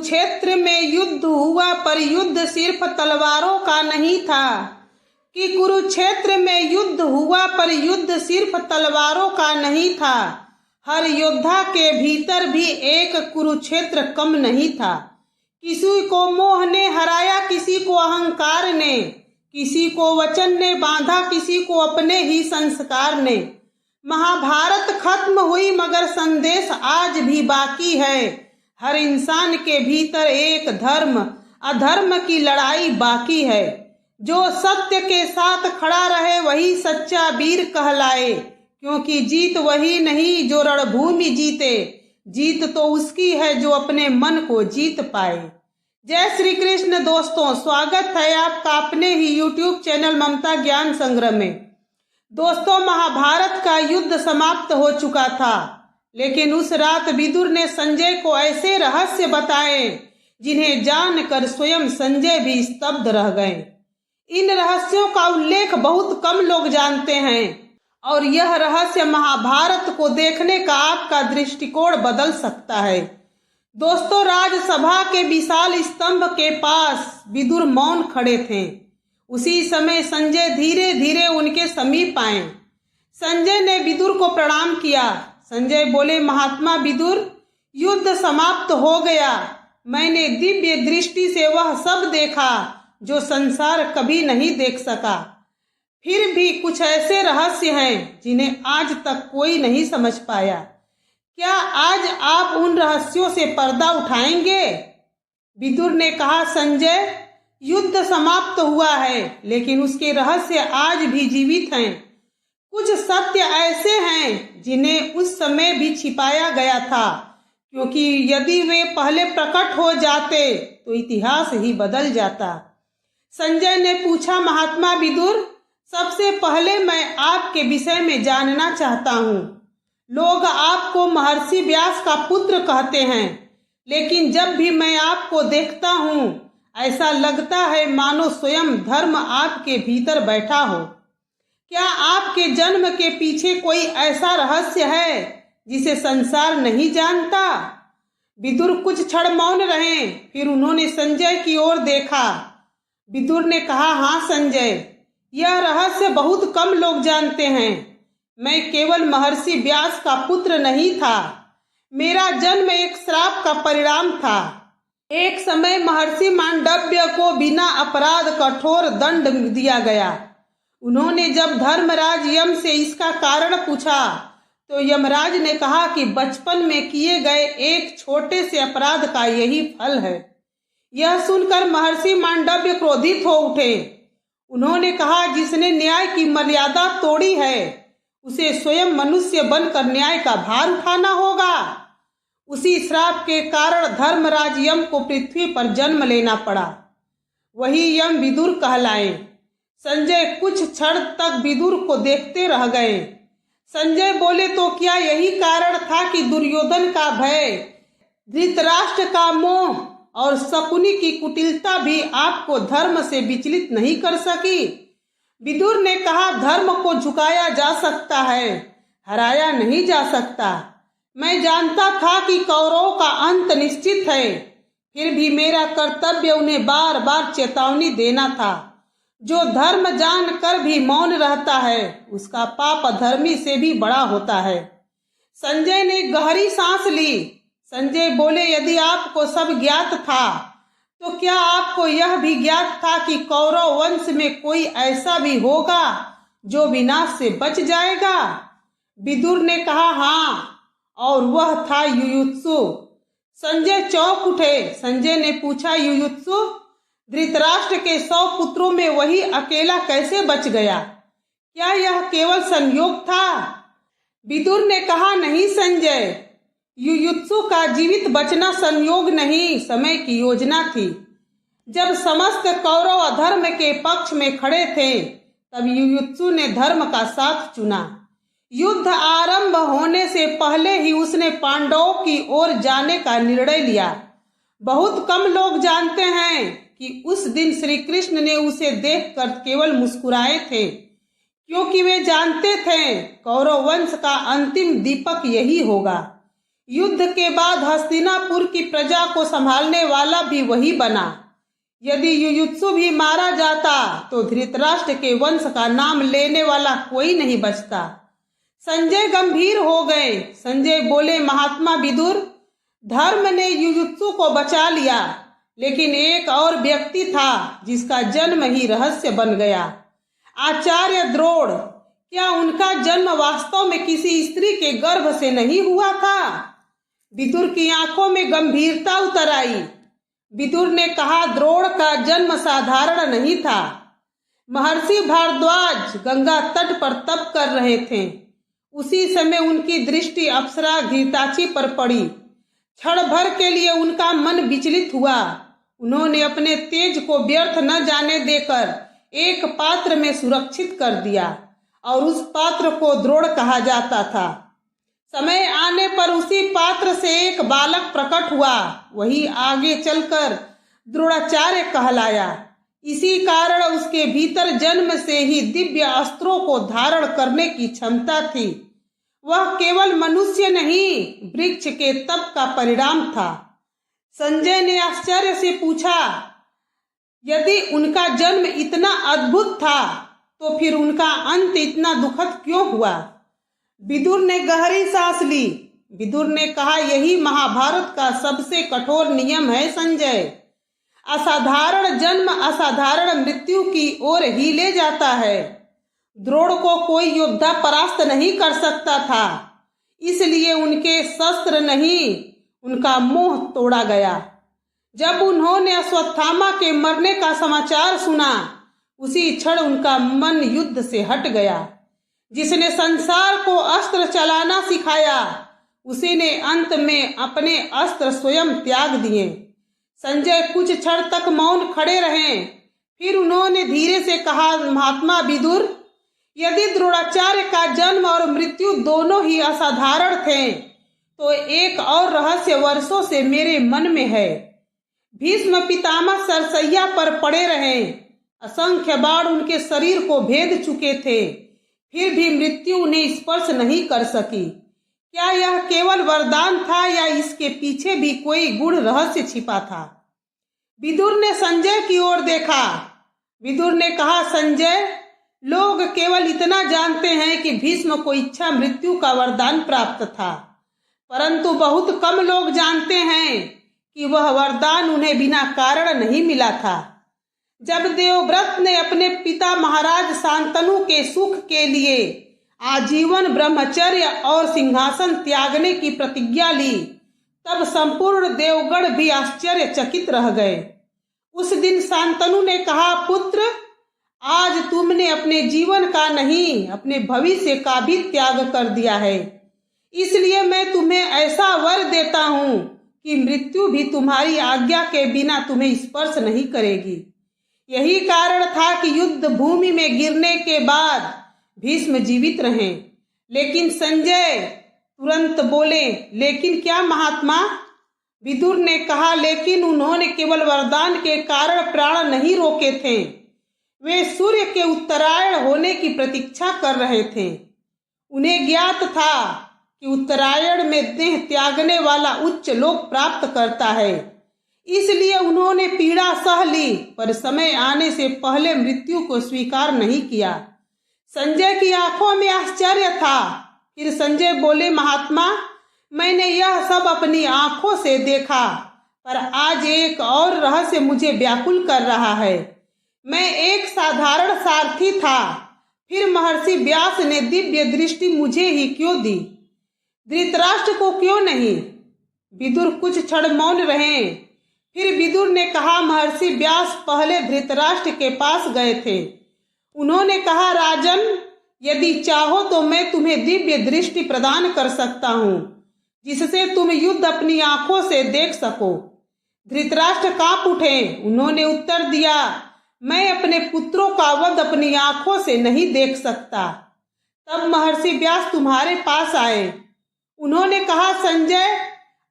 कुरुक्षेत्र में युद्ध हुआ पर युद्ध सिर्फ तलवारों का नहीं था। कि कुरुक्षेत्र में युद्ध हुआ पर युद्ध सिर्फ तलवारों का नहीं था। हर योद्धा के भीतर भी एक कुरुक्षेत्र कम नहीं था। किसी को मोह ने हराया, किसी को अहंकार ने, किसी को वचन ने बांधा, किसी को अपने ही संस्कार ने। महाभारत खत्म हुई मगर संदेश आज भी बाकी है। हर इंसान के भीतर एक धर्म अधर्म की लड़ाई बाकी है। जो सत्य के साथ खड़ा रहे वही सच्चा वीर कहलाए, क्योंकि जीत वही नहीं जो रणभूमि जीते, जीत तो उसकी है जो अपने मन को जीत पाए। जय श्री कृष्ण। दोस्तों, स्वागत है आपका अपने ही YouTube चैनल ममता ज्ञान संग्रह में। दोस्तों, महाभारत का युद्ध समाप्त हो चुका था, लेकिन उस रात विदुर ने संजय को ऐसे रहस्य बताए जिन्हें जानकर स्वयं संजय भी स्तब्ध रह गए। इन रहस्यों का उल्लेख बहुत कम लोग जानते हैं और यह रहस्य महाभारत को देखने का आपका दृष्टिकोण बदल सकता है। दोस्तों, राजसभा के विशाल स्तंभ के पास विदुर मौन खड़े थे। उसी समय संजय धीरे धीरे उनके समीप आए। संजय ने विदुर को प्रणाम किया। संजय बोले, महात्मा विदुर, युद्ध समाप्त हो गया। मैंने दिव्य दृष्टि से वह सब देखा जो संसार कभी नहीं देख सका। फिर भी कुछ ऐसे रहस्य हैं जिन्हें आज तक कोई नहीं समझ पाया। क्या आज आप उन रहस्यों से पर्दा उठाएंगे? विदुर ने कहा, संजय, युद्ध समाप्त हुआ है, लेकिन उसके रहस्य आज भी जीवित हैं। कुछ सत्य ऐसे हैं जिन्हें उस समय भी छिपाया गया था, क्योंकि यदि वे पहले प्रकट हो जाते तो इतिहास ही बदल जाता। संजय ने पूछा, महात्मा विदुर, सबसे पहले मैं आपके विषय में जानना चाहता हूँ। लोग आपको महर्षि व्यास का पुत्र कहते हैं, लेकिन जब भी मैं आपको देखता हूँ ऐसा लगता है मानो स्वयं धर्म आपके भीतर बैठा हो। क्या आपके जन्म के पीछे कोई ऐसा रहस्य है जिसे संसार नहीं जानता? विदुर कुछ क्षण मौन रहे, फिर उन्होंने संजय की ओर देखा। विदुर ने कहा, हाँ संजय, यह रहस्य बहुत कम लोग जानते हैं। मैं केवल महर्षि व्यास का पुत्र नहीं था। मेरा जन्म एक श्राप का परिणाम था। एक समय महर्षि मांडव्य को बिना अपराध कठोर दंड दिया गया। उन्होंने जब धर्मराज यम से इसका कारण पूछा तो यमराज ने कहा कि बचपन में किए गए एक छोटे से अपराध का यही फल है। यह सुनकर महर्षि मांडव्य क्रोधित हो उठे। उन्होंने कहा, जिसने न्याय की मर्यादा तोड़ी है उसे स्वयं मनुष्य बनकर न्याय का भार उठाना होगा। उसी श्राप के कारण धर्मराज यम को पृथ्वी पर जन्म लेना पड़ा। वही यम विदुर कहलाए। संजय कुछ क्षण तक विदुर को देखते रह गए। संजय बोले, तो क्या यही कारण था कि दुर्योधन का भय, धृतराष्ट्र का मोह और शकुनी की कुटिलता भी आपको धर्म से विचलित नहीं कर सकी? विदुर ने कहा, धर्म को झुकाया जा सकता है, हराया नहीं जा सकता। मैं जानता था कि कौरवों का अंत निश्चित है, फिर भी मेरा कर्तव्य उन्हें बार बार चेतावनी देना था। जो धर्म जानकर भी मौन रहता है उसका पाप अधर्मी से भी बड़ा होता है। संजय ने गहरी सांस ली। संजय बोले, यदि आपको सब ज्ञात था तो क्या आपको यह भी ज्ञात था कि कौरव वंश में कोई ऐसा भी होगा जो विनाश से बच जाएगा? विदुर ने कहा, हाँ, और वह था युयुत्सु। संजय चौंक उठे। संजय ने पूछा, युयुत्सु? धृतराष्ट्र के 100 पुत्रों में वही अकेला कैसे बच गया? क्या यह केवल संयोग था? विदुर ने कहा, नहीं संजय, युयुत्सु का जीवित बचना संयोग नहीं, समय की योजना थी। जब समस्त कौरव अधर्म के पक्ष में खड़े थे तब युयुत्सु ने धर्म का साथ चुना। युद्ध आरंभ होने से पहले ही उसने पांडवों की ओर जाने का निर्णय लिया। बहुत कम लोग जानते हैं कि उस दिन श्री कृष्ण ने उसे देखकर केवल मुस्कुराए थे, क्योंकि वे जानते थे कौरव वंश का अंतिम दीपक यही होगा। युद्ध के बाद हस्तिनापुर की प्रजा को संभालने वाला भी वही बना। यदि युयुत्सु भी मारा जाता तो धृतराष्ट्र के वंश का नाम लेने वाला कोई नहीं बचता। संजय गंभीर हो गए। संजय बोले, महात्मा विदुर, धर्म ने युयुत्सु को बचा लिया, लेकिन एक और व्यक्ति था जिसका जन्म ही रहस्य बन गया। आचार्य द्रोण, क्या उनका जन्म वास्तव में किसी स्त्री के गर्भ से नहीं हुआ था? विदुर की आंखों में गंभीरता उतर आई। विदुर ने कहा, द्रोण का जन्म साधारण नहीं था। महर्षि भारद्वाज गंगा तट पर तप कर रहे थे। उसी समय उनकी दृष्टि अप्सरा घृताची पर पड़ी। क्षण भर के लिए उनका मन विचलित हुआ। उन्होंने अपने तेज को व्यर्थ न जाने देकर एक पात्र में सुरक्षित कर दिया और उस पात्र को द्रोण कहा जाता था। समय आने पर उसी पात्र से एक बालक प्रकट हुआ। वही आगे चलकर द्रोणाचार्य कहलाया। इसी कारण उसके भीतर जन्म से ही दिव्य अस्त्रों को धारण करने की क्षमता थी। वह केवल मनुष्य नहीं, वृक्ष के तप का परिणाम था। संजय ने आश्चर्य से पूछा, यदि उनका जन्म इतना अद्भुत था तो फिर उनका अंत इतना दुखद क्यों हुआ? विदुर ने गहरी सांस ली। विदुर ने कहा, यही महाभारत का सबसे कठोर नियम है संजय। असाधारण जन्म असाधारण मृत्यु की ओर ही ले जाता है। द्रोण को कोई योद्धा परास्त नहीं कर सकता था, इसलिए उनके शस्त्र नहीं, उनका मोह तोड़ा गया। जब उन्होंने अश्वत्थामा के मरने का समाचार सुना, उसी क्षण उनका मन युद्ध से हट गया। जिसने संसार को अस्त्र चलाना सिखाया, उसी ने अंत में अपने अस्त्र स्वयं त्याग दिए। संजय कुछ क्षण तक मौन खड़े रहे। फिर उन्होंने धीरे से कहा, महात्मा विदुर, यदि द्रोणाचार्य का जन्म और मृत्यु दोनों ही असाधारण थे, तो एक और रहस्य वर्षों से मेरे मन में है। भीष्म पितामह सरसैया पर पड़े रहे। असंख्य बाण उनके शरीर को भेद चुके थे, फिर भी मृत्यु उन्हें स्पर्श नहीं कर सकी। क्या यह केवल वरदान था या इसके पीछे भी कोई गूढ़ रहस्य छिपा था? विदुर ने संजय की ओर देखा। विदुर ने कहा, संजय, लोग केवल इतना जानते हैं कि भीष्म को इच्छा मृत्यु का वरदान प्राप्त था, परंतु बहुत कम लोग जानते हैं कि वह वरदान उन्हें बिना कारण नहीं मिला था। जब देवव्रत ने अपने पिता महाराज शांतनु के सुख के लिए आजीवन ब्रह्मचर्य और सिंहासन त्यागने की प्रतिज्ञा ली, तब संपूर्ण देवगण भी आश्चर्यचकित रह गए। उस दिन शांतनु ने कहा, पुत्र, आज तुमने अपने जीवन का नहीं, अपने भविष्य का भी त्याग कर दिया है। इसलिए मैं तुम्हें ऐसा वर देता हूं कि मृत्यु भी तुम्हारी आज्ञा के बिना तुम्हें स्पर्श नहीं करेगी। यही कारण था कि युद्ध भूमि में गिरने के बाद भीष्म जीवित रहे। लेकिन संजय तुरंत बोले, लेकिन क्या महात्मा? विदुर ने कहा, लेकिन उन्होंने केवल वरदान के कारण प्राण नहीं रोके थे। वे सूर्य के उत्तरायण होने की प्रतीक्षा कर रहे थे। उन्हें ज्ञात था कि उत्तरायण में देह त्यागने वाला उच्च लोक प्राप्त करता है, इसलिए उन्होंने पीड़ा सह ली, पर समय आने से पहले मृत्यु को स्वीकार नहीं किया। संजय की आंखों में आश्चर्य था। फिर संजय बोले, महात्मा, मैंने यह सब अपनी आंखों से देखा, पर आज एक और रहस्य मुझे व्याकुल कर रहा है। मैं एक साधारण सारथी था, फिर महर्षि व्यास ने दिव्य दृष्टि मुझे ही क्यों दी, धृतराष्ट्र को क्यों नहीं? विदुर कुछ क्षण मौन रहे। फिर विदुर ने कहा, महर्षि व्यास पहले धृतराष्ट्र के पास गए थे। उन्होंने कहा, राजन, यदि चाहो तो मैं तुम्हें दिव्य दृष्टि प्रदान कर सकता हूँ, जिससे तुम युद्ध अपनी आंखों से देख सको। धृतराष्ट्र कांप उठे। उन्होंने उत्तर दिया, मैं अपने पुत्रों का वध अपनी आंखों से नहीं देख सकता। तब महर्षि व्यास तुम्हारे पास आए। उन्होंने कहा, संजय,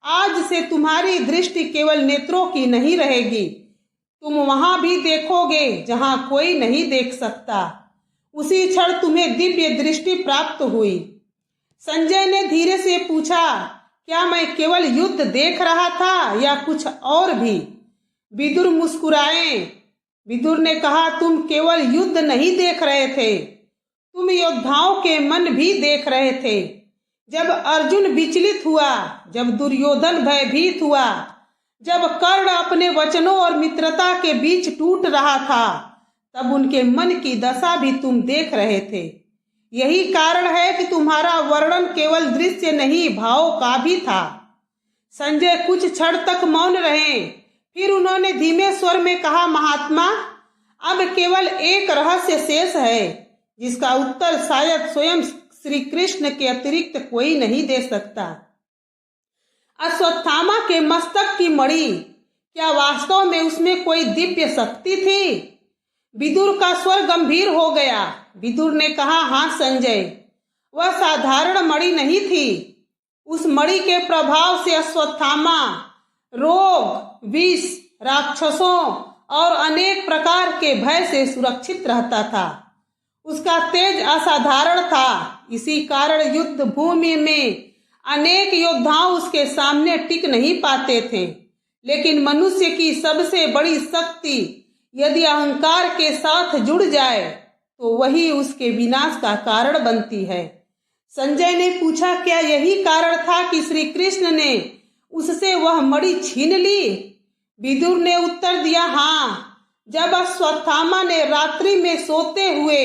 आज से तुम्हारी दृष्टि केवल नेत्रों की नहीं रहेगी, तुम वहां भी देखोगे जहां कोई नहीं देख सकता। उसी क्षण तुम्हें दिव्य दृष्टि प्राप्त हुई। संजय ने धीरे से पूछा, क्या मैं केवल युद्ध देख रहा था या कुछ और भी? विदुर मुस्कुराए। विदुर ने कहा, तुम केवल युद्ध नहीं देख रहे थे, तुम योद्धाओं के मन भी देख रहे थे। जब अर्जुन विचलित हुआ, जब दुर्योधन भयभीत हुआ, जब कर्ण अपने वचनों और मित्रता के बीच टूट रहा था, तब उनके मन की दशा भी तुम देख रहे थे। यही कारण है कि तुम्हारा वर्णन केवल दृश्य नहीं, भाव का भी था। संजय कुछ क्षण तक मौन रहे, फिर उन्होंने धीमे स्वर में कहा, महात्मा, अब केवल एक रहस्य शेष है जिसका उत्तर शायद स्वयं श्री कृष्ण के अतिरिक्त कोई नहीं दे सकता। अश्वत्थामा के मस्तक की मणि, क्या वास्तव में उसमें कोई दिव्य शक्ति थी? विदुर का स्वर गंभीर हो गया। विदुर ने कहा, हाँ संजय, वह साधारण मणि नहीं थी। उस मणि के प्रभाव से अश्वत्थामा रोग, विष, राक्षसों और अनेक प्रकार के भय से सुरक्षित रहता था। उसका तेज असाधारण था। इसी कारण युद्ध भूमि में अनेक योद्धाओं उसके सामने टिक नहीं पाते थे। लेकिन मनुष्य की सबसे बड़ी शक्ति यदि अहंकार के साथ जुड़ जाए तो वही उसके विनाश का कारण बनती है। संजय ने पूछा, क्या यही कारण था कि श्री कृष्ण ने उससे वह मणि छीन ली? विदुर ने उत्तर दिया, हाँ। जब अश्वत्थामा ने रात्रि में सोते हुए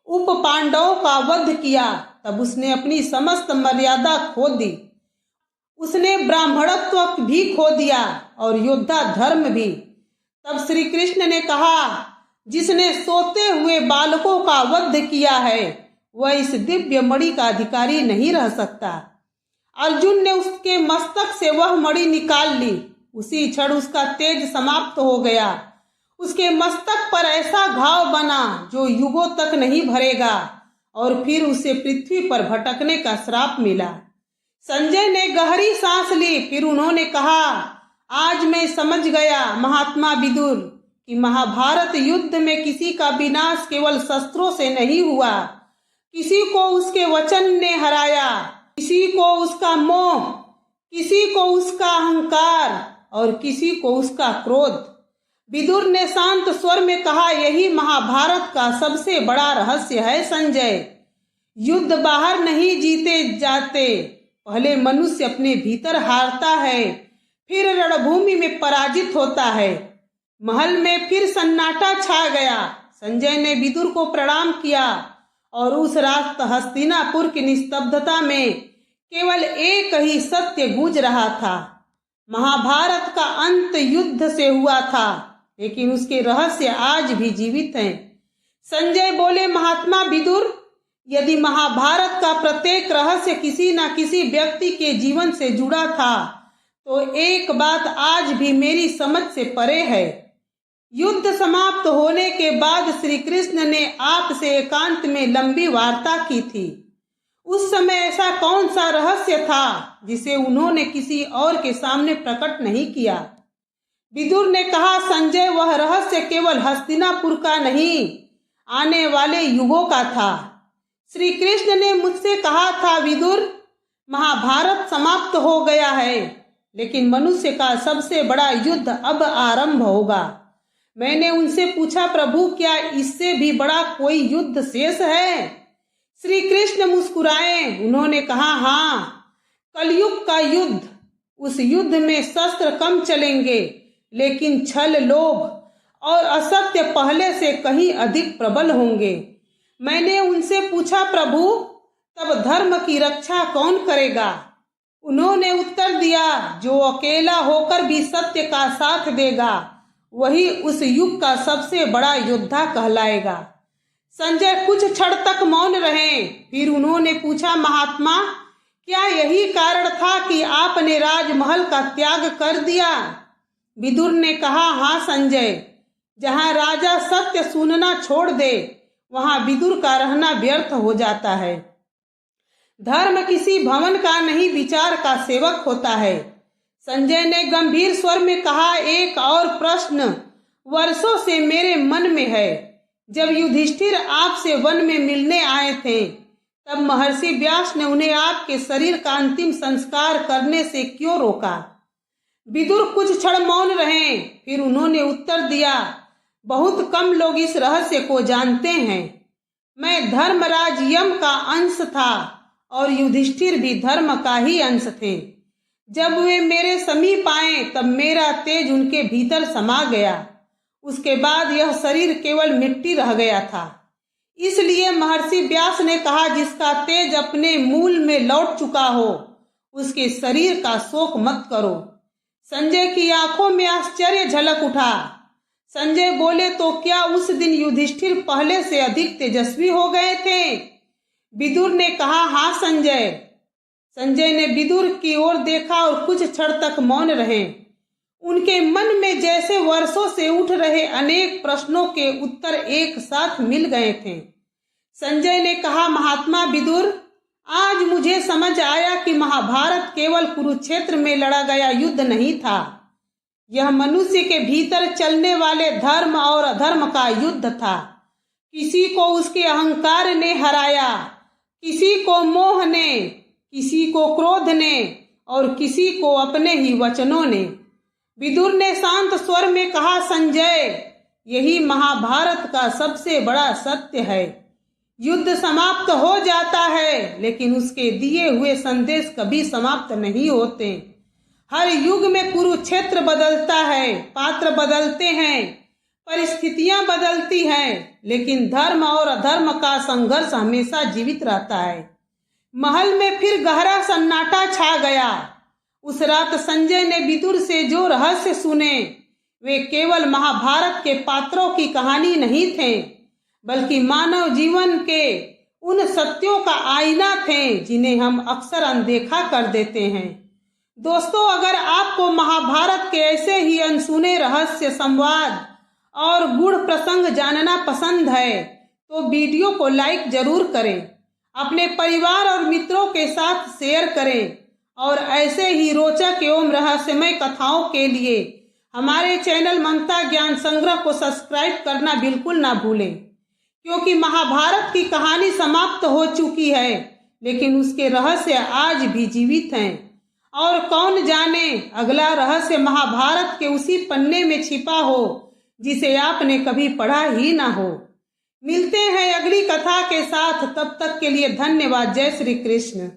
उप पांडवों का वध किया, तब उसने अपनी समस्त मर्यादा खो दी। उसने ब्राह्मणत्व भी खो दिया और योद्धा धर्म भी। तब श्री कृष्ण ने कहा, जिसने सोते हुए बालकों का वध किया है वह इस दिव्य मणि का अधिकारी नहीं रह सकता। अर्जुन ने उसके मस्तक से वह मणि निकाल ली। उसी क्षण उसका तेज समाप्त हो गया। उसके मस्तक पर ऐसा घाव बना जो युगों तक नहीं भरेगा और फिर उसे पृथ्वी पर भटकने का श्राप मिला। संजय ने गहरी सांस ली। फिर उन्होंने कहा, आज मैं समझ गया महात्मा विदुर कि महाभारत युद्ध में किसी का विनाश केवल शस्त्रों से नहीं हुआ। किसी को उसके वचन ने हराया, किसी को उसका मोह, किसी को उसका अहंकार और किसी को उसका क्रोध। विदुर ने शांत स्वर में कहा, यही महाभारत का सबसे बड़ा रहस्य है संजय। युद्ध बाहर नहीं जीते जाते, पहले मनुष्य अपने भीतर हारता है, फिर रणभूमि में पराजित होता है। महल में फिर सन्नाटा छा गया। संजय ने विदुर को प्रणाम किया और उस रात हस्तिनापुर की निस्तब्धता में केवल एक ही सत्य गूंज रहा था। महाभारत का अंत युद्ध से हुआ था, लेकिन उसके रहस्य आज भी जीवित हैं। संजय बोले, महात्मा विदुर, यदि महाभारत का प्रत्येक रहस्य किसी न किसी व्यक्ति के जीवन से जुड़ा था, तो एक बात आज भी मेरी समझ से परे है। युद्ध समाप्त होने के बाद श्री कृष्ण ने आपसे एकांत में लंबी वार्ता की थी। उस समय ऐसा कौन सा रहस्य था जिसे उन्होंने किसी और के सामने प्रकट नहीं किया? विदुर ने कहा, संजय, वह रहस्य केवल हस्तिनापुर का नहीं, आने वाले युगों का था। श्री कृष्ण ने मुझसे कहा था, विदुर, महाभारत समाप्त हो गया है, लेकिन मनुष्य का सबसे बड़ा युद्ध अब आरंभ होगा। मैंने उनसे पूछा, प्रभु, क्या इससे भी बड़ा कोई युद्ध शेष है? श्री कृष्ण मुस्कुराए। उन्होंने कहा, हाँ, कलयुग का युद्ध। उस युद्ध में शस्त्र कम चलेंगे, लेकिन छल, लोभ और असत्य पहले से कहीं अधिक प्रबल होंगे। मैंने उनसे पूछा, प्रभु, तब धर्म की रक्षा कौन करेगा? उन्होंने उत्तर दिया, जो अकेला होकर भी सत्य का साथ देगा वही उस युग का सबसे बड़ा योद्धा कहलाएगा। संजय कुछ क्षण तक मौन रहे। फिर उन्होंने पूछा, महात्मा, क्या यही कारण था कि आपने राजमहल का त्याग कर दिया? विदुर ने कहा, हाँ संजय, जहाँ राजा सत्य सुनना छोड़ दे वहाँ विदुर का रहना व्यर्थ हो जाता है। धर्म किसी भवन का नहीं, विचार का सेवक होता है। संजय ने गंभीर स्वर में कहा, एक और प्रश्न वर्षों से मेरे मन में है। जब युधिष्ठिर आपसे वन में मिलने आए थे, तब महर्षि व्यास ने उन्हें आपके शरीर का अंतिम संस्कार करने से क्यों रोका। विदुर कुछ क्षण मौन रहे, फिर उन्होंने उत्तर दिया, बहुत कम लोग इस रहस्य को जानते हैं। मैं धर्मराज यम का अंश था और युधिष्ठिर भी धर्म का ही अंश थे। जब वे मेरे समीप आए तब मेरा तेज उनके भीतर समा गया। उसके बाद यह शरीर केवल मिट्टी रह गया था। इसलिए महर्षि व्यास ने कहा, जिसका तेज अपने मूल में लौट चुका हो उसके शरीर का शोक मत करो। संजय की आंखों में आश्चर्य झलक उठा। संजय बोले, तो क्या उस दिन युधिष्ठिर पहले से अधिक तेजस्वी हो गए थे। विदुर ने कहा, हाँ संजय। संजय ने विदुर की ओर देखा और कुछ क्षण तक मौन रहे। उनके मन में जैसे वर्षों से उठ रहे अनेक प्रश्नों के उत्तर एक साथ मिल गए थे। संजय ने कहा, महात्मा विदुर, आज मुझे समझ आया कि महाभारत केवल कुरुक्षेत्र में लड़ा गया युद्ध नहीं था। यह मनुष्य के भीतर चलने वाले धर्म और अधर्म का युद्ध था। किसी को उसके अहंकार ने हराया, किसी को मोह ने, किसी को क्रोध ने और किसी को अपने ही वचनों ने। विदुर ने शांत स्वर में कहा, संजय, यही महाभारत का सबसे बड़ा सत्य है। युद्ध समाप्त हो जाता है, लेकिन उसके दिए हुए संदेश कभी समाप्त नहीं होते। हर युग में कुरुक्षेत्र बदलता है, पात्र बदलते हैं, परिस्थितियां बदलती हैं, लेकिन धर्म और अधर्म का संघर्ष हमेशा जीवित रहता है। महल में फिर गहरा सन्नाटा छा गया। उस रात संजय ने विदुर से जो रहस्य सुने वे केवल महाभारत के पात्रों की कहानी नहीं थे, बल्कि मानव जीवन के उन सत्यों का आईना थे जिन्हें हम अक्सर अनदेखा कर देते हैं। दोस्तों, अगर आपको महाभारत के ऐसे ही अनसुने रहस्य, संवाद और गूढ़ प्रसंग जानना पसंद है तो वीडियो को लाइक जरूर करें, अपने परिवार और मित्रों के साथ शेयर करें और ऐसे ही रोचक एवं रहस्यमय कथाओं के लिए हमारे चैनल ममता ज्ञान संग्रह को सब्सक्राइब करना बिल्कुल ना भूलें, क्योंकि महाभारत की कहानी समाप्त हो चुकी है, लेकिन उसके रहस्य आज भी जीवित हैं। और कौन जाने अगला रहस्य महाभारत के उसी पन्ने में छिपा हो जिसे आपने कभी पढ़ा ही ना हो। मिलते हैं अगली कथा के साथ, तब तक के लिए धन्यवाद। जय श्री कृष्ण।